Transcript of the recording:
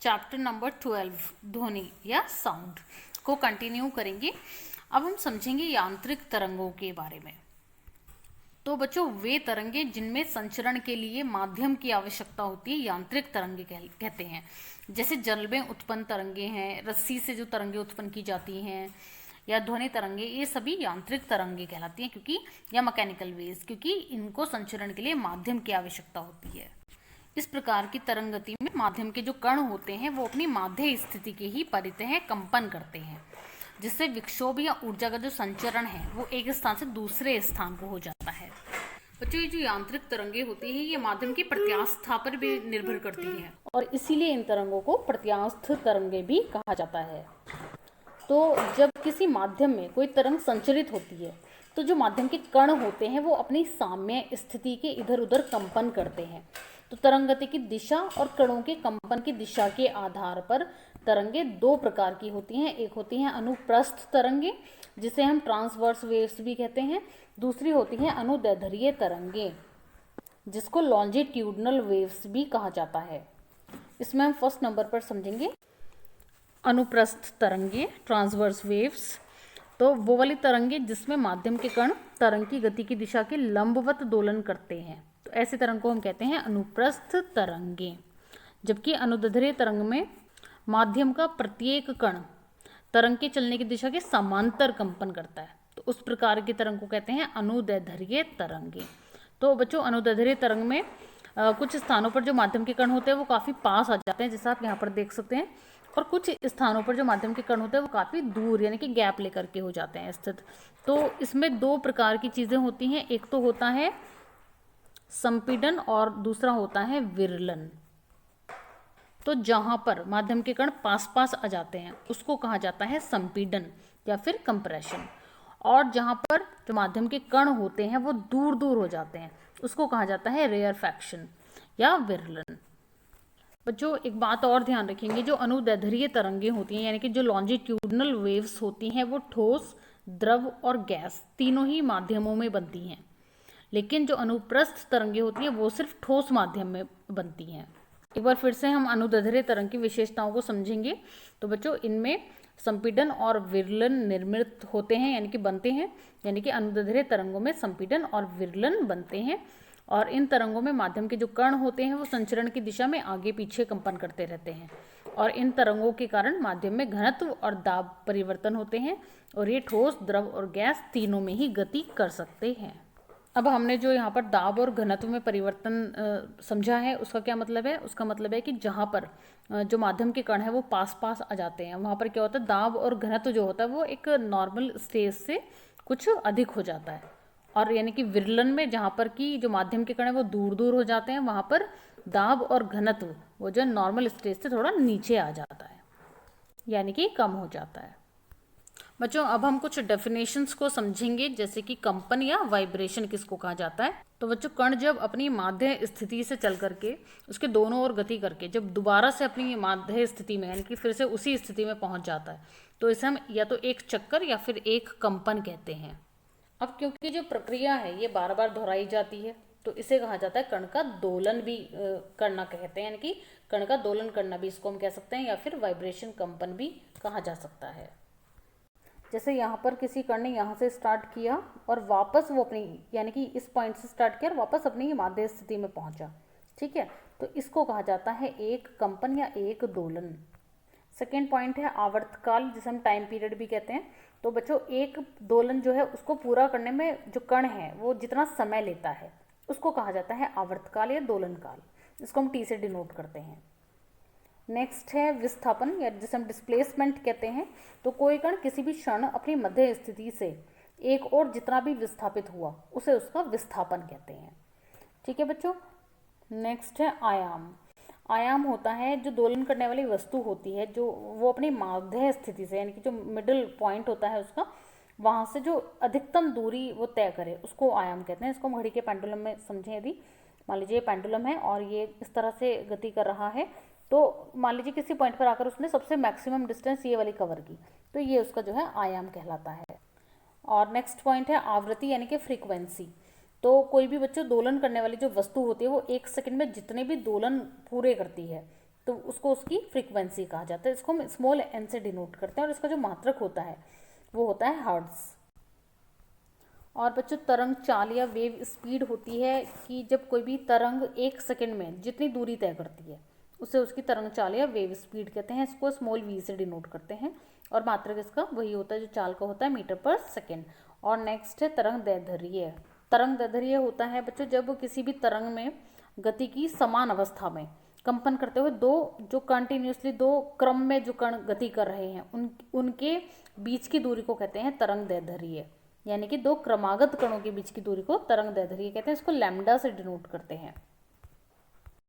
Chapter number 12 ध्वनि या sound को कंटिन्यू करेंगे। अब हम समझेंगे यांत्रिक तरंगों के बारे में। तो बच्चों, वे तरंगे जिनमें संचरण के लिए माध्यम की आवश्यकता होती है यांत्रिक तरंगे कहते हैं। जैसे जल में उत्पन्न तरंगे हैं, रस्सी से जो तरंगे उत्पन्न की जाती हैं, या ध्वनि तरंगे, ये सभी यांत्रिक तरंगे कहलाती हैं क्योंकि या मैकेनिकल वेव्स, क्योंकि इनको संचरण के लिए माध्यम की आवश्यकता होती है। इस प्रकार की तरंग गति में माध्यम के जो कण होते हैं वो अपनी माध्य स्थिति के ही परितः कंपन करते हैं, जिससे विक्षोभ या ऊर्जा का जो संचरण है वो एक स्थान से दूसरे स्थान को हो जाता है। बच्चों, ये जो यांत्रिक तरंगे होती हैं ये माध्यम की प्रत्यास्था पर भी निर्भर करती हैं और इसीलिए इन तरंगों को प्रत्यास्थ तरंगे भी कहा जाता है। तो जब किसी माध्यम में कोई तरंग संचरित होती है तो जो माध्यम के कण होते हैं वो अपनी साम्य स्थिति के इधर उधर कंपन करते हैं। तो तरंग गति की दिशा और कणों के कंपन की दिशा के आधार पर तरंगे दो प्रकार की होती हैं। एक होती हैं अनुप्रस्थ तरंगे, जिसे हम ट्रांसवर्स वेव्स भी कहते हैं। दूसरी होती हैं अनुदैर्ध्य तरंगे, जिसको लॉन्जिट्यूडनल वेव्स भी कहा जाता है। इसमें हम फर्स्ट नंबर पर समझेंगे अनुप्रस्थ तरंगे, ट्रांसवर्स वेव्स। तो वो वाली तरंगे जिसमें माध्यम के कण तरंग की गति की दिशा के लंबवत दोलन करते हैं, तो ऐसे तरंग को हम कहते हैं अनुप्रस्थ तरंगे। जबकि अनुदैर्ध्य तरंग में माध्यम का प्रत्येक कण तरंग के चलने की दिशा के समांतर कंपन करता है, तो उस प्रकार की तरंग को कहते हैं अनुदैर्ध्य तरंगे। तो बच्चों, अनुदैर्ध्य तरंग में कुछ स्थानों पर जो माध्यम के कण होते हैं वो काफ़ी पास आ जाते हैं, जैसा आप यहाँ पर देख सकते हैं, और कुछ स्थानों पर जो माध्यम के कण होते हैं वो काफ़ी दूर यानी कि गैप लेकर के हो जाते हैं स्थित। तो इसमें दो प्रकार की चीज़ें होती हैं, एक तो होता है संपीडन और दूसरा होता है विरलन। तो जहां पर माध्यम के कण पास पास आ जाते हैं उसको कहा जाता है संपीडन या फिर कंप्रेशन, और जहां पर जो माध्यम के कण होते हैं वो दूर दूर हो जाते हैं उसको कहा जाता है रेयरफैक्शन या विरलन। बच्चों, एक बात और ध्यान रखेंगे, जो अनुदैर्ध्य तरंगे होती हैं यानी कि जो लॉन्जिट्यूडनल वेव्स होती हैं वो ठोस, द्रव और गैस तीनों ही माध्यमों में बनती हैं, लेकिन जो अनुप्रस्थ तरंगे होती हैं वो सिर्फ ठोस माध्यम में बनती हैं। एक बार फिर से हम अनुदैर्ध्य तरंग की विशेषताओं को समझेंगे। तो बच्चों, इनमें संपीडन और विरलन निर्मित होते हैं यानी कि बनते हैं, यानी कि अनुदैर्ध्य तरंगों में संपीडन और विरलन बनते हैं, और इन तरंगों में माध्यम के जो कण होते हैं वो संचरण की दिशा में आगे पीछे कंपन करते रहते हैं, और इन तरंगों के कारण माध्यम में घनत्व और दाब परिवर्तन होते हैं, और ये ठोस, द्रव और गैस तीनों में ही गति कर सकते हैं। अब हमने जो यहाँ पर दाब और घनत्व में परिवर्तन समझा है उसका क्या मतलब है? उसका मतलब है कि जहाँ पर जो माध्यम के कण है वो पास पास आ जाते हैं वहाँ पर क्या होता है, दाब और घनत्व जो होता है वो एक नॉर्मल स्टेज से कुछ अधिक हो जाता है, और यानी कि विरलन में जहाँ पर कि जो माध्यम के कण है वो दूर दूर हो जाते हैं वहाँ पर दाब और घनत्व वो जो नॉर्मल स्टेज से थोड़ा नीचे आ जाता है, यानी कि कम हो जाता है। बच्चों, अब हम कुछ डेफिनेशंस को समझेंगे, जैसे कि कंपन या वाइब्रेशन किसको कहा जाता है। तो बच्चों, कण जब अपनी माध्य स्थिति से चल करके उसके दोनों ओर गति करके जब दोबारा से अपनी माध्य स्थिति में यानी कि फिर से उसी स्थिति में पहुंच जाता है तो इसे हम या तो एक चक्कर या फिर एक कंपन कहते हैं। अब क्योंकि जो प्रक्रिया है ये बार बार दोहराई जाती है तो इसे कहा जाता है कण का दोलन भी करना कहते हैं, यानी कि कण का दोलन करना भी इसको हम कह सकते हैं, या फिर वाइब्रेशन कंपन भी कहा जा सकता है। जैसे यहाँ पर किसी कण ने यहाँ से स्टार्ट किया और वापस वो अपनी यानी कि इस पॉइंट से स्टार्ट किया और वापस अपनी माध्य स्थिति में पहुँचा, ठीक है, तो इसको कहा जाता है एक कंपन या एक दोलन। सेकेंड पॉइंट है आवर्तकाल, जिसे हम टाइम पीरियड भी कहते हैं। तो बच्चों, एक दोलन जो है उसको पूरा करने में जो कण है वो जितना समय लेता है उसको कहा जाता है आवर्तकाल या दोलन काल, इसको हम टी से डिनोट करते हैं। नेक्स्ट है विस्थापन, या जिसे हम डिस्प्लेसमेंट कहते हैं। तो कोई कण किसी भी क्षण अपनी मध्य स्थिति से एक और जितना भी विस्थापित हुआ उसे उसका विस्थापन कहते हैं, ठीक है बच्चों। नेक्स्ट है आयाम। आयाम होता है जो दोलन करने वाली वस्तु होती है जो वो अपनी माध्य स्थिति से यानी कि जो मिडिल पॉइंट होता है उसका वहाँ से जो अधिकतम दूरी वो तय करे उसको आयाम कहते हैं। इसको हम घड़ी के पेंडुलम में समझें, यदि मान लीजिए पेंडुलम है और ये इस तरह से गति कर रहा है, तो मान लीजिए किसी पॉइंट पर आकर उसने सबसे मैक्सिमम डिस्टेंस ये वाली कवर की, तो ये उसका जो है आयाम कहलाता है। और नेक्स्ट पॉइंट है आवृत्ति यानी कि फ्रीक्वेंसी। तो कोई भी बच्चों दोलन करने वाली जो वस्तु होती है वो एक सेकंड में जितने भी दोलन पूरे करती है तो उसको उसकी फ्रीक्वेंसी कहा जाता है। इसको हम स्मॉल एन से डिनोट करते हैं और इसका जो मात्रक होता है वो होता है हर्ट्ज। और बच्चों तरंग चाल या वेव स्पीड होती है कि जब कोई भी तरंग 1 सेकंड में जितनी दूरी तय करती है उसे उसकी तरंग चाल या वेव स्पीड कहते हैं। इसको स्मॉल वी से डिनोट करते हैं और मात्रक इसका वही होता है जो चाल का होता है मीटर पर सेकेंड। और नेक्स्ट है तरंग दैर्ध्य। तरंग दैर्ध्य होता है बच्चों जब किसी भी तरंग में गति की समान अवस्था में कंपन करते हुए जो कंटिन्यूसली दो क्रम में जो कण गति कर रहे हैं उनके बीच की दूरी को कहते हैं तरंग दैर्ध्य। यानी कि दो क्रमागत कणों के बीच की दूरी को तरंग दैर्ध्य कहते हैं। इसको लैम्डा से डिनोट करते हैं।